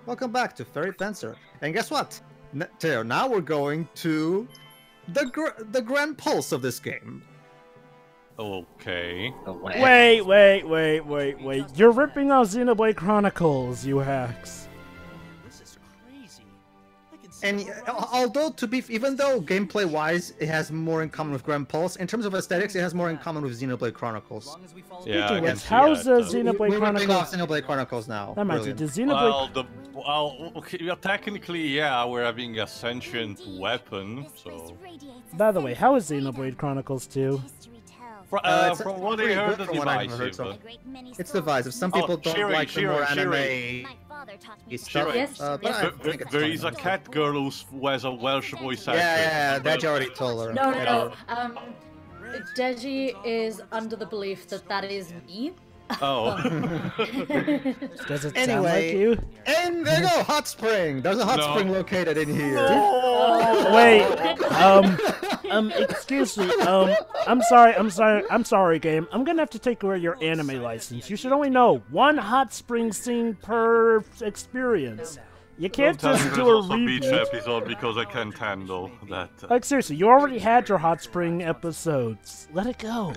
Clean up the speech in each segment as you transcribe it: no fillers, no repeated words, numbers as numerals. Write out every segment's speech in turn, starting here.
Welcome back to Fairy Fencer. And guess what? Theo, now we're going to the grand pulse of this game. Okay. Wait. You're ripping off Xenoblade Chronicles, you hacks. This is crazy. And although, even though gameplay-wise it has more in common with Grand Pulse, in terms of aesthetics, it has more in common with Xenoblade Chronicles. Yeah, Speaking of which, how's Xenoblade Chronicles? We're off Xenoblade Chronicles now. That might be the Xenoblade. Well, okay, technically, yeah, we're having a sentient weapon, so... By the way, how is Xenoblade Chronicles 2? From what I heard, the divisive. It's divisive. Some people don't like the more anime stuff. Yes. There is a cat girl who has a Welsh voice actor. Yeah, that you already told her. No. Deji is under the belief that that is me. Oh. Does it sound like you? And there you go, hot spring. There's a hot spring located in here. Wait, excuse me. I'm sorry, game. I'm gonna have to take away your anime license. You should only know one hot spring scene per experience. You can't just do a reboot. Beach episode because I can't handle that. Like seriously, you already had your hot spring episodes. Let it go.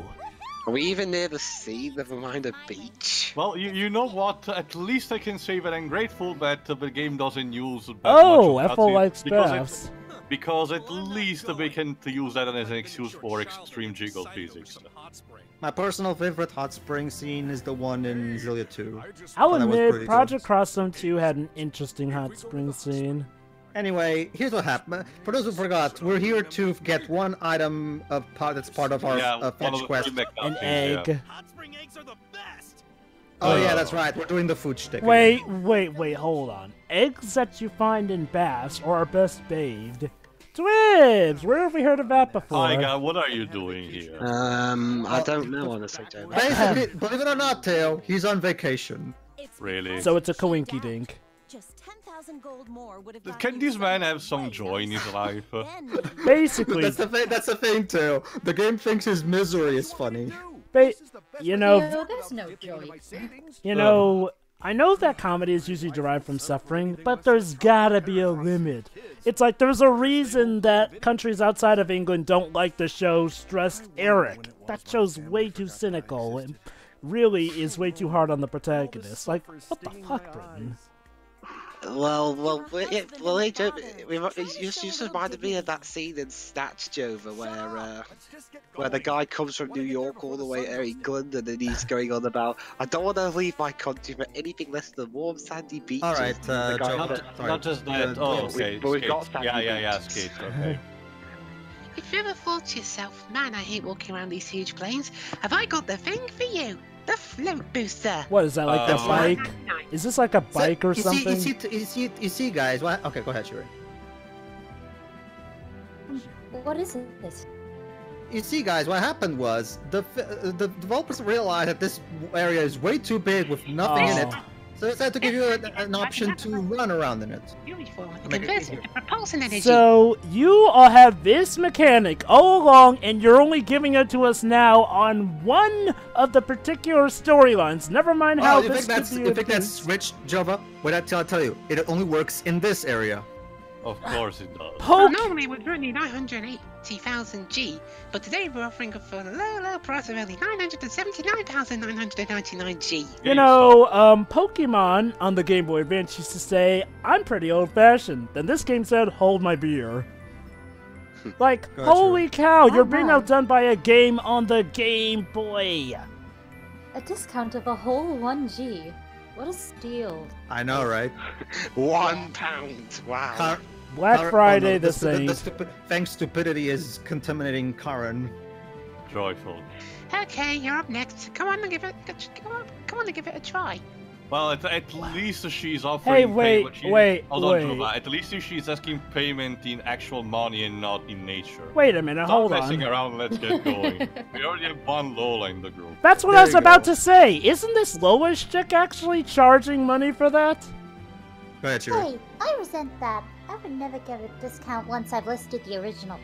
Are we even near the sea? Never mind a beach. Well, you know what? At least I can say that I'm grateful that the game doesn't use that much of Ethel likes baths. Because at least they can use that as an excuse for extreme jiggle physics. My personal favorite hot spring scene is the one in Xillia 2. I'll admit, Project Cross Zone 2 had an interesting hot spring scene. Anyway, here's what happened. For those who forgot, we're here to get one item of that's part of our fetch quest. An egg. Yeah. Hot spring eggs are the best. Oh yeah, that's right. We're doing the food stick. Wait, hold on. Eggs that you find in baths are best bathed. Twibs! Where have we heard of that before? Paiga, what are you doing here? I don't know, honestly, Joe. Basically, believe it or not, Theo, he's on vacation. Really? So it's a coinky dink. Can this man have some joy in his life? Basically, that's the thing too. The game thinks his misery is funny. You know, there's no joy. You know, I know that comedy is usually derived from suffering, but there's gotta be a limit. It's like there's a reason that countries outside of England don't like the show Stressed Eric. That show's way too cynical and really is way too hard on the protagonist. Like, what the fuck, Britain? Hey, Joe, you just reminded me of that scene in Snatch, Jova, where the guy comes from New York all the way to England, and then he's going on about, I don't want to leave my country for anything less than warm, sandy beaches. All right, not just that. Oh, okay. But we've got sandy skates. Okay. If you ever thought to yourself, man, I hate walking around these huge planes, have I got the thing for you? The float booster. What is that, like the bike? Is this like a bike or something? You see, guys. What? Okay, go ahead, Shuri. What is this? You see, guys, what happened was the developers realized that this area is way too big with nothing in it, so they decided to give you an option to run around in it. So you all have this mechanic all along, and you're only giving it to us now on one of the particular storylines. Never mind how this could be. You think that's rich, Jova? Wait, I'll tell you. It only works in this area. Of course it does. Well, normally we'd run you 980,000 G, but today we're offering it for a low price of only 979,999 G. You know, Pokemon on the Game Boy Advance used to say, I'm pretty old-fashioned. Then this game said, hold my beer. Like, holy cow, you're being outdone by a game on the Game Boy. A discount of a whole 1G. What a steal. I know, right? £1. Wow. Black Friday the same. Thanks stupidity is contaminating Karen. Joyful. Okay, you're up next. Come on and give it a try. Well, at least she's offering. Hey, wait. At least she's asking payment in actual money and not in nature. Wait a minute, hold on. Stop messing around, let's get going. We already have one Lola in the group. That's what I was about to say. Isn't this Lois chick actually charging money for that? Go ahead, Shuri. Hey, I resent that. I would never get a discount once I've listed the original.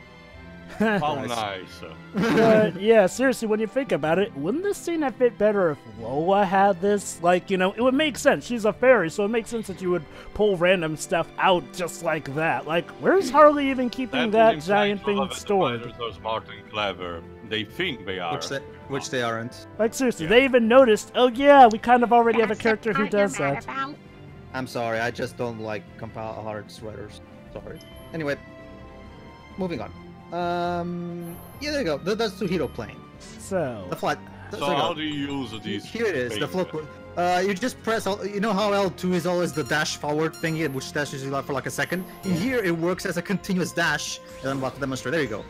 How nice. But yeah, seriously, when you think about it, wouldn't this scene have fit better if Lola had this? Like, you know, it would make sense. She's a fairy, so it makes sense that you would pull random stuff out just like that. Like, where's Harley even keeping that giant thing stored? They're smart and clever. They think they are. Which they aren't. Like, seriously, they even noticed, oh yeah, we kind of already have a character who does that. I'm sorry, I just don't like Compile Hearts writers. Sorry. Anyway, moving on. Yeah, there you go. That's Suhiro plane. So. The flight. So how do you use these? Here it is. The float. You just press. You know how L2 is always the dash forward thingy, which dashes you for like a second. In here, it works as a continuous dash. And I'm about to demonstrate. There you go.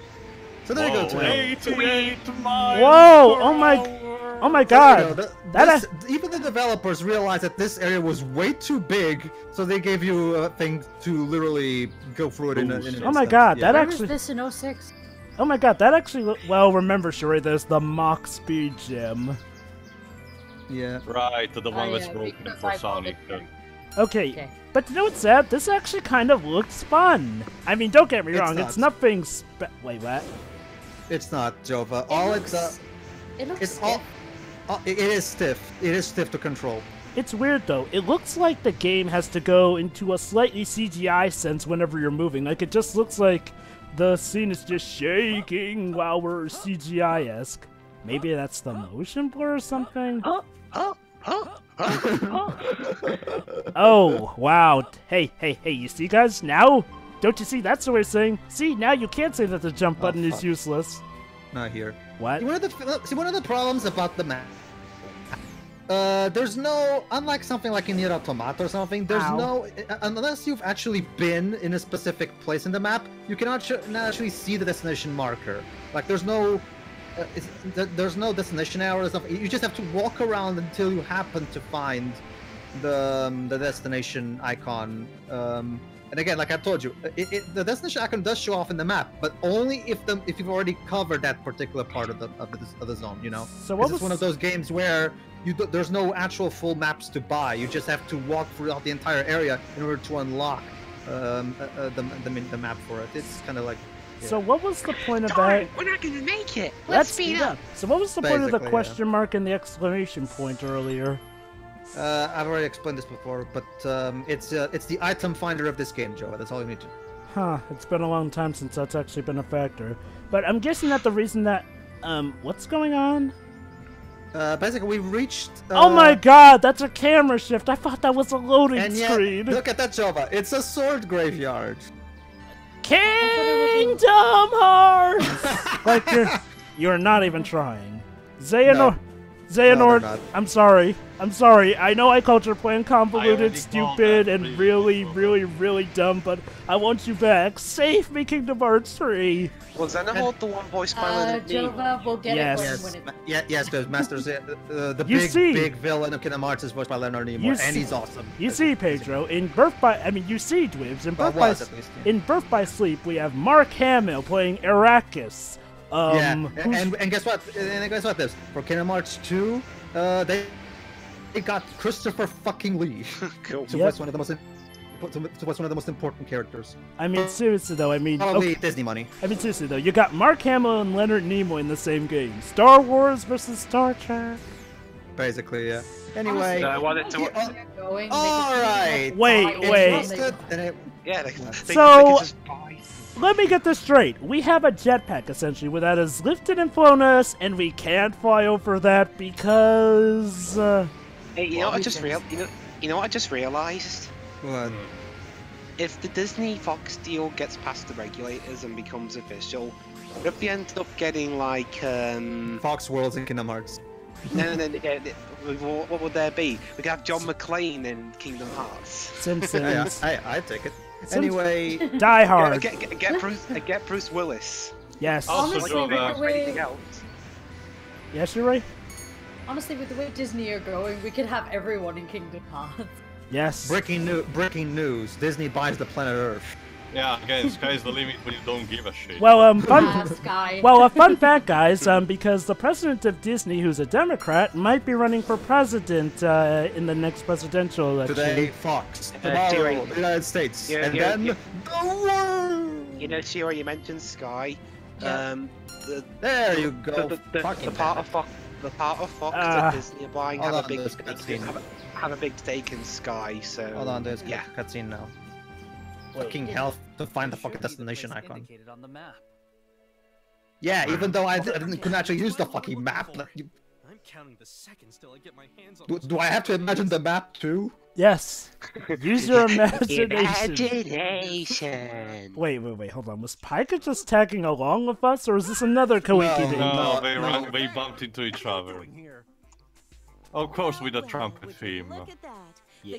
So there you go. 88 miles. Whoa! Oh my God! Even the developers realized that this area was way too big, so they gave you a thing to literally go through it in an Oh my God! Yeah. That actually. Where is this in 06? Oh my God! That actually. Well, remember, Sherry, there's the Mach Speed Gem. Yeah. Right, the one that's broken because for I Sonic. Okay. But you know what's sad? This actually kind of looks fun. I mean, don't get me wrong. It's nothing. Wait, what? It's not, Jova. It looks It's stiff. It is stiff. It is stiff to control. It's weird though. It looks like the game has to go into a slightly CGI sense whenever you're moving. Like it just looks like the scene is just shaking while we're CGI-esque. Maybe that's the motion blur or something. Oh, wow. Hey, you see guys? Now? Don't you see? That's what we're saying. See, now you can't say that the jump button is useless. Not here. What? One of the problems about the map. There's no, unlike something like in Nier Automata or something, there's no, unless you've actually been in a specific place in the map, you cannot actually see the destination marker. Like there's no destination arrow or stuff. You just have to walk around until you happen to find the destination icon. And again, like I told you, the destination icon does show off in the map, but only if you've already covered that particular part of the zone, you know. So it's one of those games where there's no actual full maps to buy. You just have to walk throughout the entire area in order to unlock the map for it. It's kind of like. Yeah. So what was the point of that? We're not gonna make it. Let's speed up. So what was the point of the question mark and the exclamation point earlier? I've already explained this before, but it's the item finder of this game, Joe. That's all you need to. Huh? It's been a long time since that's actually been a factor. But I'm guessing that the reason that what's going on? Basically, we reached. Oh my God! That's a camera shift. I thought that was a loading screen. Look at that, Jova. It's a sword graveyard. Kingdom Hearts. Like you're not even trying. Xehanort. No, I'm sorry. I know I called your plan convoluted, stupid, and really, really, really dumb, but I want you back. Save me, Kingdom Hearts 3. Was Xehanort the one voiced by Jova will get it when it... Yes, there's Masters. The big villain of Kingdom Hearts is voiced by Leonard Nimoy, and he's awesome. You see, Pedro, in you see, Dwibs, in Birth by Sleep, we have Mark Hamill playing Arrakis. And guess what? This for Kingdom Hearts 2, they got Christopher fucking Lee to voice one of the most important characters. I mean, seriously though, probably Disney money. I mean, seriously though, you got Mark Hamill and Leonard Nimoy in the same game. Star Wars versus Star Trek. Basically, yeah. Anyway, I wanted to. All right. Wait. So. Let me get this straight. We have a jetpack, essentially, that is lifted and flown us, and we can't fly over that because... Hey, you know what I just realized? What? If the Disney Fox deal gets past the regulators and becomes official, what if we end up getting, like, Fox Worlds in Kingdom Hearts? No, what would there be? We could have John McClane in Kingdom Hearts. Simpsons. I take it. Anyway, Die Hard. Get Bruce Willis. Yes. Honestly, with the way... Yes, you're right. Honestly, with the way Disney are going, we could have everyone in Kingdom Hearts. Yes. Breaking news. Disney buys the planet Earth. Yeah, again, sky's the limit when you don't give a shit. Well, a fun fact, guys, because the president of Disney, who's a Democrat, might be running for president in the next presidential election. Today, Fox. Tomorrow, the United States. And then, the world! You know, Shiro, you mentioned Sky. There you go. The part of Fox that is nearby Hold have on, there's a cutscene. have a big stake in Sky. So Hold on, there's yeah. a cutscene now. Fucking hell to find the fucking destination icon. On the map. Yeah, even though I couldn't actually use the fucking map. Like, I'm counting the seconds till I get my hands on. do I have to imagine the map too? Yes. Use your imagination. Imagination. Wait, hold on. Was Paiga just tagging along with us, or is this another Kawiki thing? No, they bumped into each other. Of course, with a trumpet theme.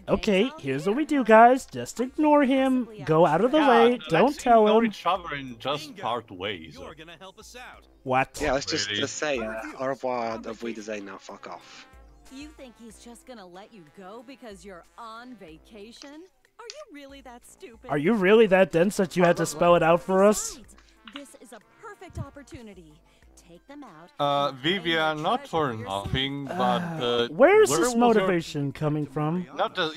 Okay, here's what we do, guys. Just ignore him. Go out of the way. Don't tell ignore him. each other and just part ways. You're gonna help us out. What? Yeah, let's just Really? say au revoir, auf Wiedersehen now. Fuck off. You think he's just gonna let you go because you're on vacation? Are you really that stupid? Are you really that dense that you had to spell it out for us? Besides, this is a perfect opportunity. Take them out. Vivian, not for nothing, but Where's where this was motivation coming from? not just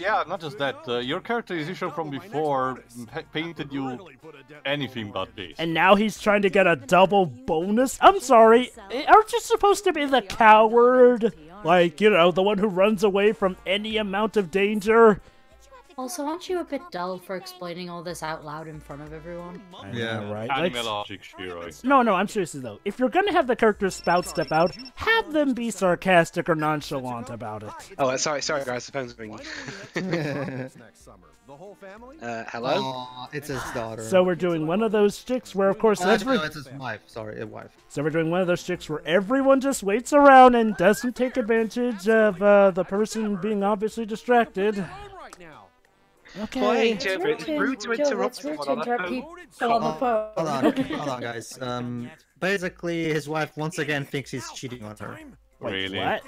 that. Your characterization from before painted you anything but this. And now he's trying to get a double bonus? I'm sorry, aren't you supposed to be the coward? Like, you know, the one who runs away from any amount of danger? Also, aren't you a bit dull for explaining all this out loud in front of everyone? Yeah, right. Anime Let's- logic, Shiroi. No, I'm serious though. If you're gonna have the characters spout stuff out, have them be sarcastic or nonchalant about it. Oh, sorry, guys. The phone's ringing. Hello. Aw, it's his daughter. So we're doing one of those sticks where, of course, Oh, actually, no, it's his wife. Sorry, a wife. So we're doing one of those sticks where everyone just waits around and doesn't take advantage of the person being obviously distracted. Okay. Hey, Joe, it's rude to interrupt It's rude someone to on the interrupt phone. people on the phone. Hold on, guys. Basically, his wife once again thinks he's cheating on her. Wait, Really? what?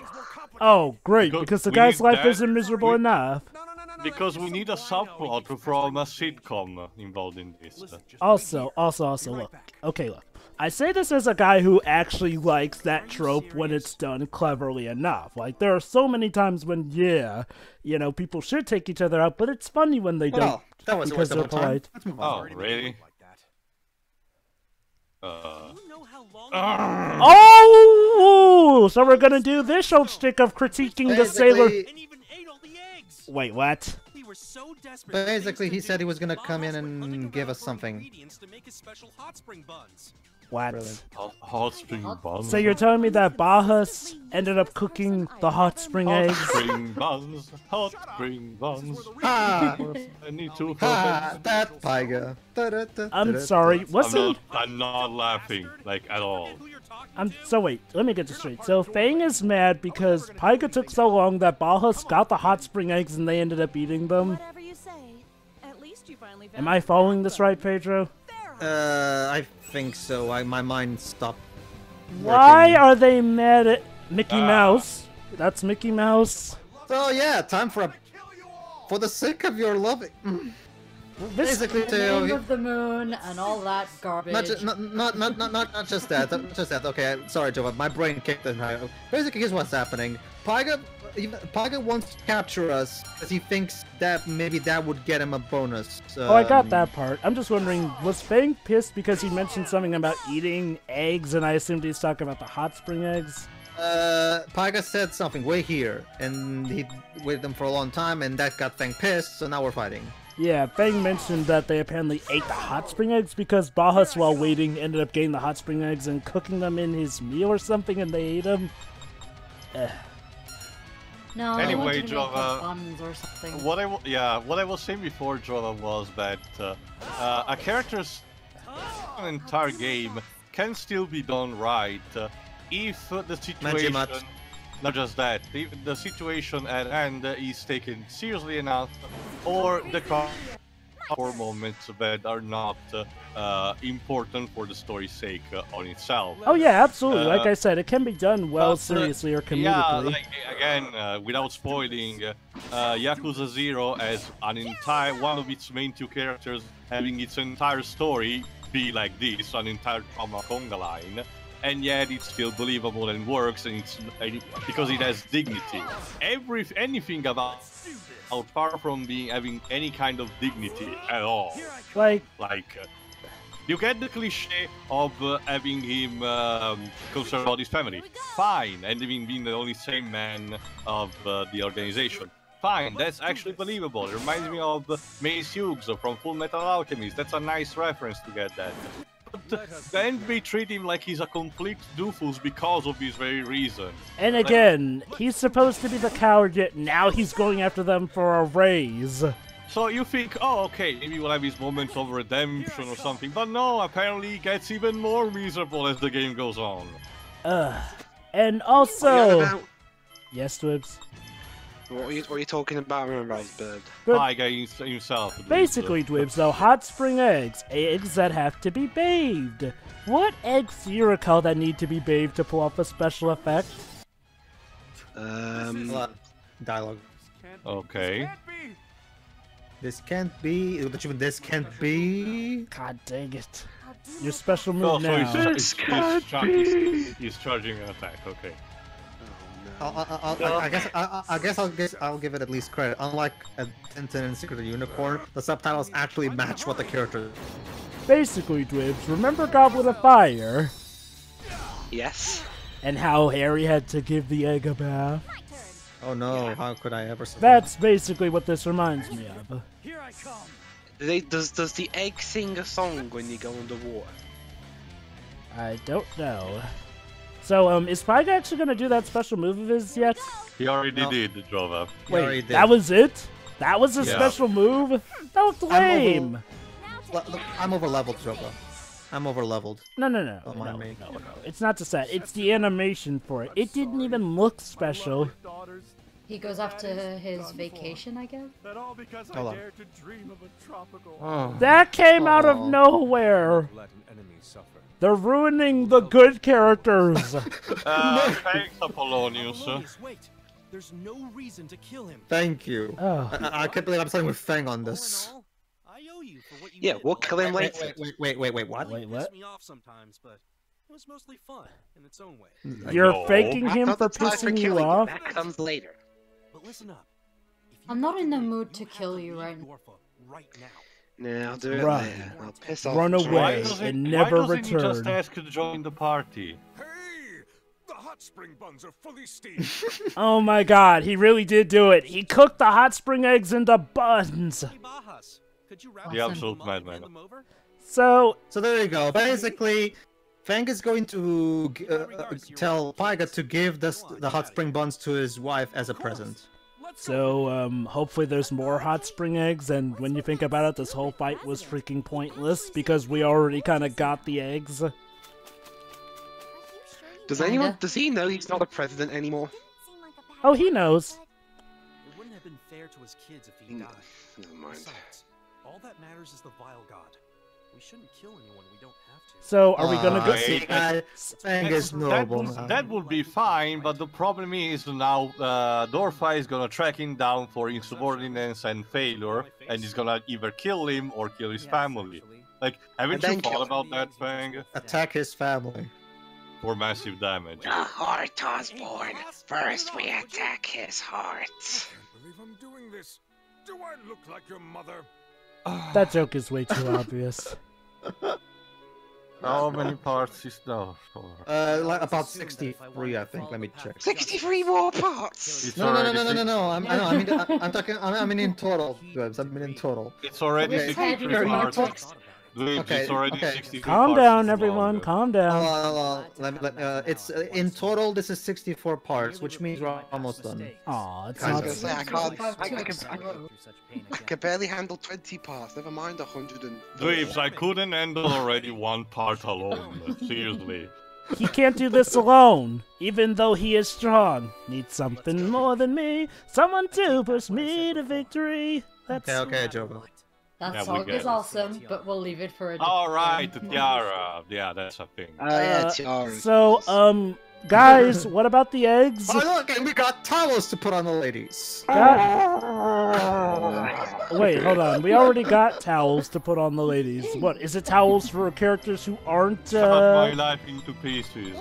Oh, great, because the we guy's need life that. isn't miserable enough. Because we need a subplot from a sitcom involved in this. Also, look. Okay, look. I say this as a guy who actually likes that trope when it's done cleverly enough. Like, there are so many times when, yeah, you know, people should take each other out, but it's funny when they don't. Well, that was a because waste they're of time. polite. Let's move on. Oh, really? You know how long Oh! So we're gonna do this old stick of critiquing the sailor. Basically, and even ate all the eggs. Wait, what? We were so desperate. Basically, he said he was gonna come in and give us something. Ingredients to make his special hot spring buns. What? Brilliant. Hot spring buns. So you're telling me that Bahas ended up cooking the hot spring Hot eggs? spring buns. Hot spring buns. Ha! I need to. Ha! That Paiga. I'm sorry, wasn't... I'm not laughing, like, at all. So wait, let me get this straight. So Fang is mad because Paiga took so long that Bahas got the hot spring eggs and they ended up eating them. Whatever you say. At least you finally found Am I following this right, Pedro? I think so. My mind stopped. Why working. are they mad at Mickey Mouse? That's Mickey Mouse. So yeah, time for the sake of your loving. Basically, The name to of the moon and all that garbage. not just not just that. Not just that. Okay, sorry, Jova. My brain kicked in. Basically, here's what's happening. Paiga wants to capture us because he thinks that maybe that would get him a bonus. Oh, I got that part. I'm just wondering, was Fang pissed because he mentioned something about eating eggs and I assumed he's talking about the hot spring eggs? Paiga said something way here, and he waited them for a long time, and that got Fang pissed. So now we're fighting. Yeah, Fang mentioned that they apparently ate the hot spring eggs because Bahas, while waiting, ended up getting the hot spring eggs and cooking them in his meal or something, and they ate them. No, Anyway, they wanted to make, Java, like, buns or something. What I was saying before, Jordan, was that a character's entire game can still be done right if the situation, Manjimat. not just that, if the situation at hand is taken seriously enough, or the core moments that are not important for the story's sake on itself. Oh yeah, absolutely. Like I said, it can be done well, but, seriously or comedically. Yeah, like, again, without spoiling, Yakuza 0 as one of its main two characters having its entire story be like this, an entire trauma conga line, and yet it's still believable and works, and because it has dignity. Anything about far from having any kind of dignity at all. Like, You get the cliche of having him concerned about his family. Fine, and even being the only sane man of the organization. Fine, that's actually believable. It reminds me of Mace Hughes from Full Metal Alchemist. That's a nice reference to get that. But then we treat him like he's a complete doofus because of this very reason. And again, he's supposed to be the coward, yet now he's going after them for a raise. So you think, oh, okay, maybe we'll have his moment of redemption or something. But no, apparently he gets even more miserable as the game goes on. And also... Yes, Dwibs? What are you talking about, Bird? Paiga himself. Basically, Dwibs, though, hot spring eggs that have to be bathed. What eggs do you recall that need to be bathed to pull off a special effect? Dialogue. Okay. This can't be. This can't be. God dang it. Your special move Oh, now. so he's charging an attack, okay. I guess I'll give it at least credit. Unlike Tintin and Secret of the Unicorn, the subtitles actually match what the character is. Basically, Dwibs, remember Goblet of Fire? Yes. And how Harry had to give the egg a bath? Oh no, how could I ever say That's basically what this reminds me of. Here I come. Does the egg sing a song when you go underwater? I don't know. So, is Paiga actually gonna do that special move of his yet? He already did, Jova. Wait, that was it? That was a special move? That was lame! I'm over leveled, Jova. I'm over leveled. No. It's not just that. It's the animation for it. It didn't even look special. He goes after his vacation, I guess? Hold on. That came out of nowhere! They're ruining the good characters! Thanks, Apollonius. Wait, there's no reason to kill him. Thank you. Oh. I can't believe I'm starting with Fang on this. I owe you for what you Yeah, did. we'll kill him Wait, later. wait, what? Wait, It what? pissed me off sometimes, but it was mostly fun in its own way. You're No. faking him for That's not pissing you killing off? That comes later. But listen up. If you I'm not want in the to live, mood you to have kill you leave right Dorfa right now. Yeah, I'll do it Run. later. I'll piss off. Run away. Why doesn't and never why doesn't he just return. ask to join the party? Hey! The hot spring buns are fully steamed. Oh my god, he really did do it. He cooked the hot spring eggs into buns. Hey, Bajas, could you wrap The them absolute up and madman. hand them over? So, There you go. Basically, Fang is going to tell Paiga to give the hot spring buns to his wife as a present. hopefully there's more hot spring eggs, and when you think about it, this whole fight was freaking pointless because we already kind of got the eggs. Does he know he's not a president anymore? Oh, he knows. It wouldn't have been fair to his kids if he died. Never mind. Besides, all that matters is the vile god. We shouldn't kill anyone we don't have to. So, are we gonna go? Fang is noble. That would be fine, but the problem is now Dorfa is gonna track him down for insubordinance and failure, and he's gonna either kill him or kill his family. Like, haven't you thought about that, Fang? Attack his family. For massive damage. The heart was born. First we attack his heart. Can't believe I'm doing this. Do I look like your mother? That joke is way too obvious. How many parts is no? Like about 63, I think. Let me check. 63 more parts. It's No. already I'm talking. I mean in total. I mean in total. It's already Okay. 63 Hey, parts. Luigi, Okay, it's already okay. 63 Calm parts down, long. everyone. Calm down. It's in total. This is 64 parts, which means we're almost done. Aw, it's I was not. gonna say I Have can barely handle 20 parts. Never mind 100 and. Dweebs, I couldn't handle already one part alone. Seriously. He can't do this alone, even though he is strong. Needs something more than me. Someone to push me to victory. That's Okay, Jovo. That Yeah, we song get is it. awesome, but we'll leave it for a different Alright, the tiara. Yeah, that's a thing. Oh yeah, tiara. So, guys, what about the eggs? Oh look, and we got towels to put on the ladies. Wait, hold on. We already got towels to put on the ladies. What, is it towels for characters who aren't, Cut my life into pieces.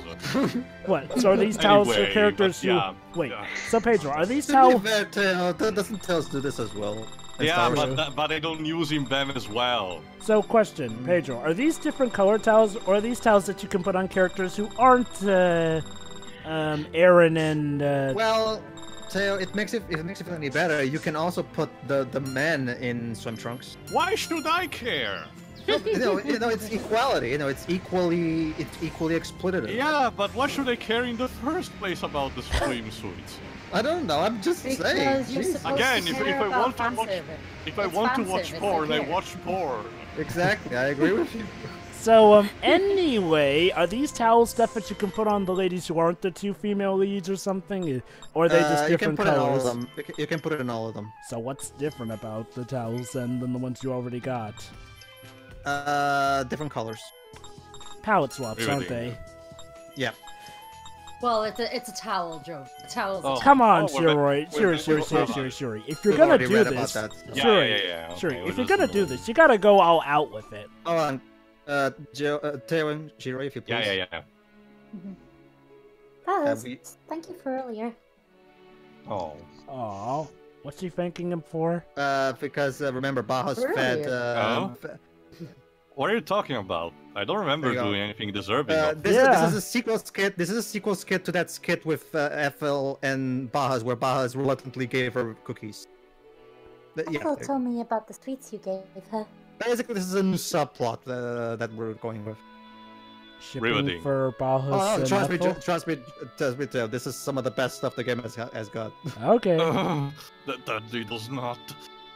What, so are these towels for Anyway, characters but who... yeah, Wait, yeah. so Pedro, are these To be towels... fair, Tail, doesn't Tails do this as well? in Yeah, Star Wars. but I don't use them as well. So, question, Pedro, are these different color towels, or are these towels that you can put on characters who aren't Aaron and? Well, Teo, it makes it feel any better. You can also put the men in swim trunks. Why should I care? It's equality. It's equally exploitative. Yeah, but why should I care in the first place about the swimsuits? I don't know. I'm just saying. Because you're Jeez. supposed Again, to if care I about want to fan watch, service. if I It's want to fan watch service, porn, I I care. watch porn. Exactly. I agree with you. So, anyway, are these towels stuff that you can put on the ladies who aren't the two female leads or something? Or are they just You can different put it in all colors? of them. You can put it in all of them. So what's different about the towels then than the ones you already got? Different colors. Palette swaps, Really? aren't they? Yeah. Well, it's a towel, Joe. A towel's a Oh. towel. Come on, Oh, we're Shuri. back- Shuri. If you're We've gonna already do read about this, that. Yeah, Shuri, yeah. Shuri, Okay, if we'll you're just gonna move do on. this, you gotta go all out with it. Hold on. Teo and Shiro, if you please. Yeah. Have we- Thank you for earlier. Oh. Aw, what's she thanking him for? Because remember, Baja's fed. Oh? What are you talking about? I don't remember There you go. doing anything deserving of This Yeah. is a sequel skit. This is a sequel skit to that skit with Ethel and Bajas, where Bajas reluctantly gave her cookies. Yeah. Ethel told me about the sweets you gave her. Basically, this is a new subplot that we're going with. Shipping Riveting. for Bahas Oh, no, and trust me, Ethel? trust me, Teo. This is some of the best stuff the game has got. Okay. That lady does not.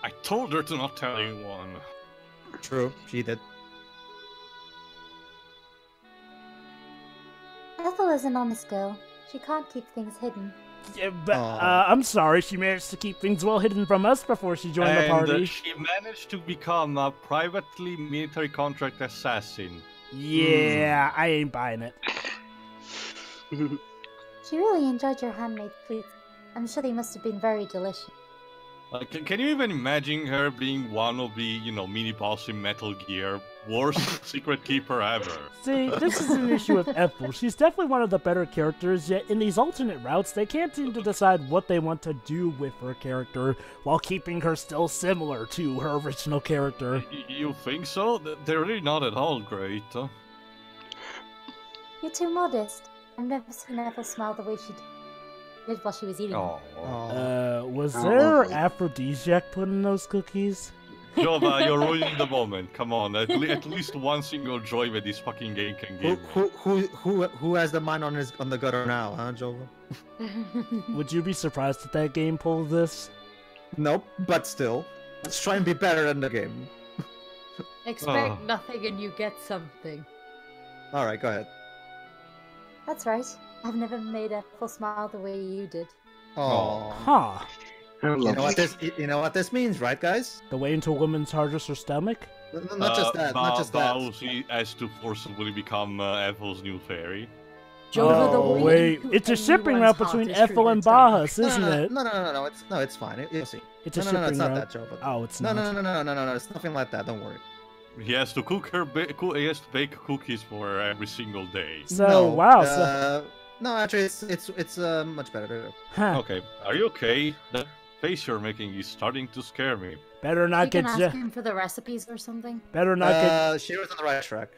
I told her to not tell anyone. True, she did. Ethel is an honest girl. She can't keep things hidden. Yeah, but, Aw. I'm sorry, she managed to keep things well hidden from us before she joined the party. She managed to become a privately military contract assassin. Yeah, I ain't buying it. She really enjoyed your handmade sweets. I'm sure they must have been very delicious. Like, can you even imagine her being one of the, mini boss in Metal Gear? Worst secret keeper ever. See, this is an issue with Ethel. She's definitely one of the better characters, yet in these alternate routes, they can't seem to decide what they want to do with her character while keeping her still similar to her original character. You think so? They're really not at all great. Huh? You're too modest. I've never seen Ethel smile the way she did while she was eating them. Was there aphrodisiac put in those cookies? Jova, you're ruining the moment. Come on, at least one single joy that this fucking game can give me. Who has the mind on the gutter now, huh, Jova? Would you be surprised if that game pulled this? Nope, but still, let's try and be better than the game. Expect nothing and you get something. All right, go ahead. That's right. I've never made Ethel smile the way you did. Oh. Huh. You know what this means, right, guys? The way into a woman's heart is her stomach? Not just that. Not just that. Bowsy has to forcibly become Ethel's new fairy. Jova the Oh, Wing wait. who It's a can shipping you route one's between heart is Ethel true and to its stomach. Bahas, isn't it? No, it's fine. You'll see. It's a No, shipping it's not route. that, Joe. But... Oh, it's No, not. no, it's nothing like that. Don't worry. He has to he has to bake cookies for her every single day. So, No, wow. So, no, actually, it's much better. huh. Okay, are you okay? The face you're making is starting to scare me. Better You not can get ask him for the recipes or something. better not get She was on the right track.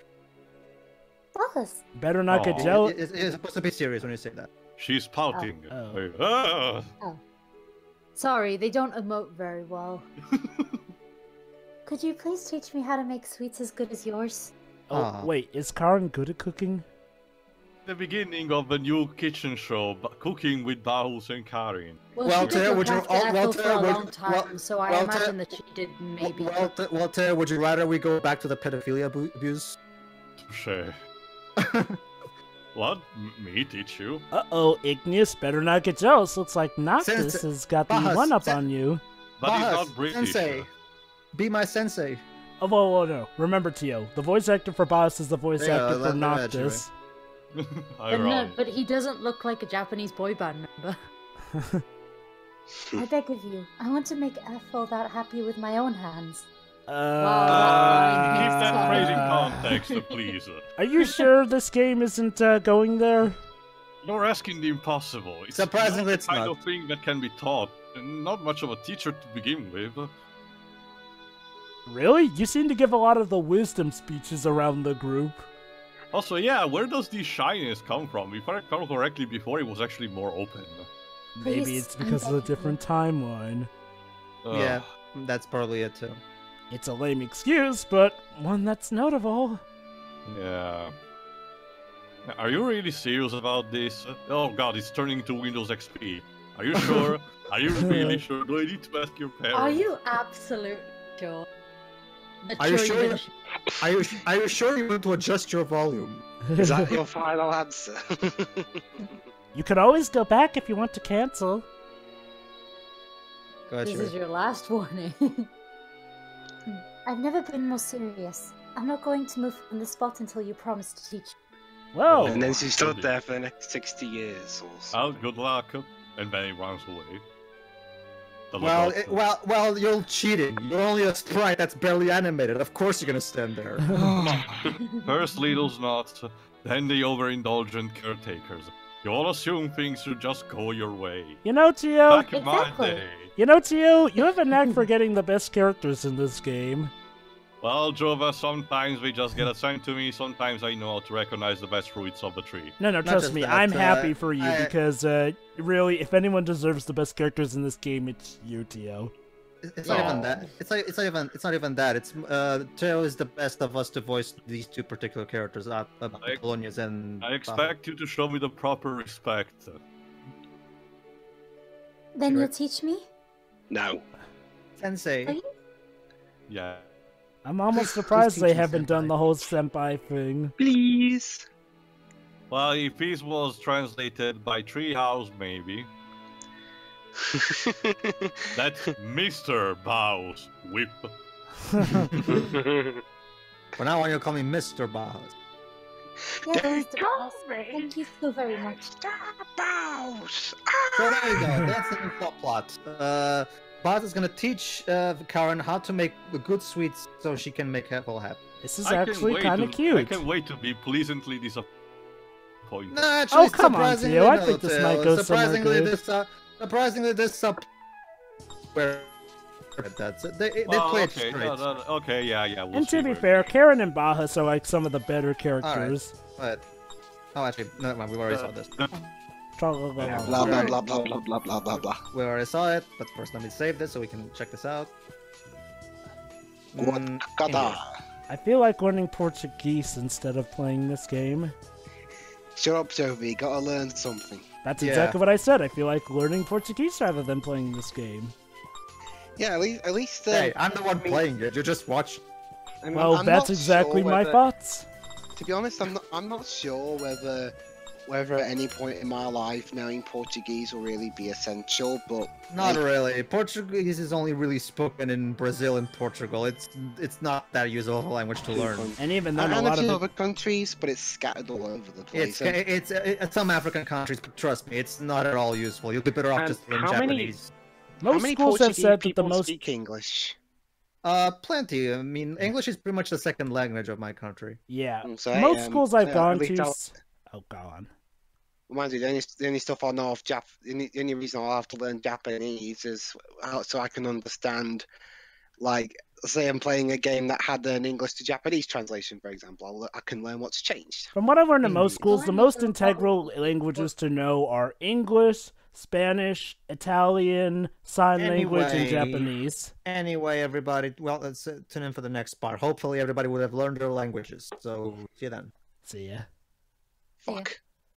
Bahas. better not get Aw. jealous. It's supposed to be serious when you say that. She's pouting. Oh. Wait, ah! Sorry, they don't emote very well. Could you please teach me how to make sweets as good as yours? Oh, Aw. wait, is Karen good at cooking? The beginning of the new kitchen show, Cooking with Bahus and Karin. Well, Well, she did Teo, look would you- after well, Ethel Teo, for a would- long time, well- so I well, imagine Teo- that she did maybe. Well, Teo, would you rather we go back to the pedophilia abuse? Touché. What? Me teach you? Uh-oh, Igneous, better not get jealous. Looks like Noctis Sensei- has got the Bahas, one-up on you. But he's Bahas, not British. Sensei, be my sensei. Oh, whoa, no. Remember, Tio, the voice actor for Bahas is the voice Yeah, actor for that's Noctis. But, no, but he doesn't look like a Japanese boy band member. I beg of you. I want to make Ethel that happy with my own hands. Keep that Uh, phrase in context, please. Are you sure this game isn't going there? You're asking the impossible. It's Surprisingly, not it's the kind not. of thing that can be taught. And not much of a teacher to begin with. Really? You seem to give a lot of the wisdom speeches around the group. Also, yeah, where does this shyness come from? If I recall correctly, before it was actually more open. Maybe Please, it's because of a different timeline. Yeah, that's probably it too. It's a lame excuse, but one that's notable. Yeah. Are you really serious about this? Oh god, it's turning into Windows XP. Are you sure? Are you really sure? Do I need to ask your parents? Are you absolutely sure? Are you sure? didn't- Are you sure you want to adjust your volume? Is that your final answer? You could always go back if you want to cancel. Go ahead, This Sherry. is your last warning. I've never been more serious. I'm not going to move from the spot until you promise to teach. Whoa! And then she stood there for the next 60 years or so. Oh, good luck. And then he runs away. Well, you're cheating. You're only a sprite that's barely animated. Of course you're gonna stand there. First Lidl's nuts, then the overindulgent caretakers. You all assume things should just go your way. You know, Tio, Back in my Exactly. day. you have a knack for getting the best characters in this game. Well, Jova, sometimes they just get assigned to me, sometimes I know how to recognize the best fruits of the tree. No, trust just me, that, I'm happy for you I- because, really, if anyone deserves the best characters in this game, it's you, Tio. It's not even that. It's not even that. It's Teo is the best of us to voice these two particular characters, Polonius and. I expect you to show me the proper respect. Then Sure. you'll teach me? No. Sensei. Are you? Yeah. I'm almost Please surprised teach they me, haven't done Senpai. the whole senpai thing. Please. Well, if this was translated by Treehouse, maybe. That's Mr. Bow's whip. For now on, you'll call me Mr. Bowers. Yes, Mr. Boss. Thank you so very much. Bows. So there you go. That's the new plot. Baz is gonna teach Karen how to make good sweets so she can make her all happy. This is I can't actually wait kind of to- cute. I can't wait to be pleasantly disappointed. No, actually, Oh, come on, surprisingly, Theo. I no, think this Theo. might go somewhere surprisingly, good. surprisingly, this where that's it. They played okay, straight. okay, yeah. We'll And see to be where- fair, Karen and Bahas are like some of the better characters. But actually, no, we've already saw this. Tra-la-la-la. Blah blah blah blah blah blah blah blah blah. We already saw it, but first let me save this so we can check this out. Kada. I feel like learning Portuguese instead of playing this game. Shut up, Jovi. Gotta learn something. That's Yeah. exactly what I said. I feel like learning Portuguese rather than playing this game. Yeah, at least. Hey, I'm the one playing it. You just watch. Well, I'm that's not exactly sure my whether- thoughts. To be honest, I'm not sure whether at any point in my life knowing Portuguese will really be essential, but Not really. Portuguese is only really spoken in Brazil and Portugal. It's not that useful of a language to learn. And even then, a and lot a few of other countries, but it's scattered all over the place. It's some African countries, but trust me, it's not at all useful. You'll be better off And just learning how many- Japanese. How most many schools have Portuguese said that the people most. speak English? Plenty. I mean, English is pretty much the second language of my country. Yeah, So, most schools I've at gone least to. I'll- Oh, go on. Mind you, the only stuff I know of the only reason I'll have to learn Japanese is so I can understand, like, say I'm playing a game that had an English to Japanese translation, for example. I can learn what's changed. From what I've learned in most Hmm. schools, the most integral languages to know are English, Spanish, Italian, sign language, and Anyway. Japanese. Anyway, everybody, well, let's tune in for the next part. Hopefully, everybody would have learned their languages. So, see you then. See ya. Fuck.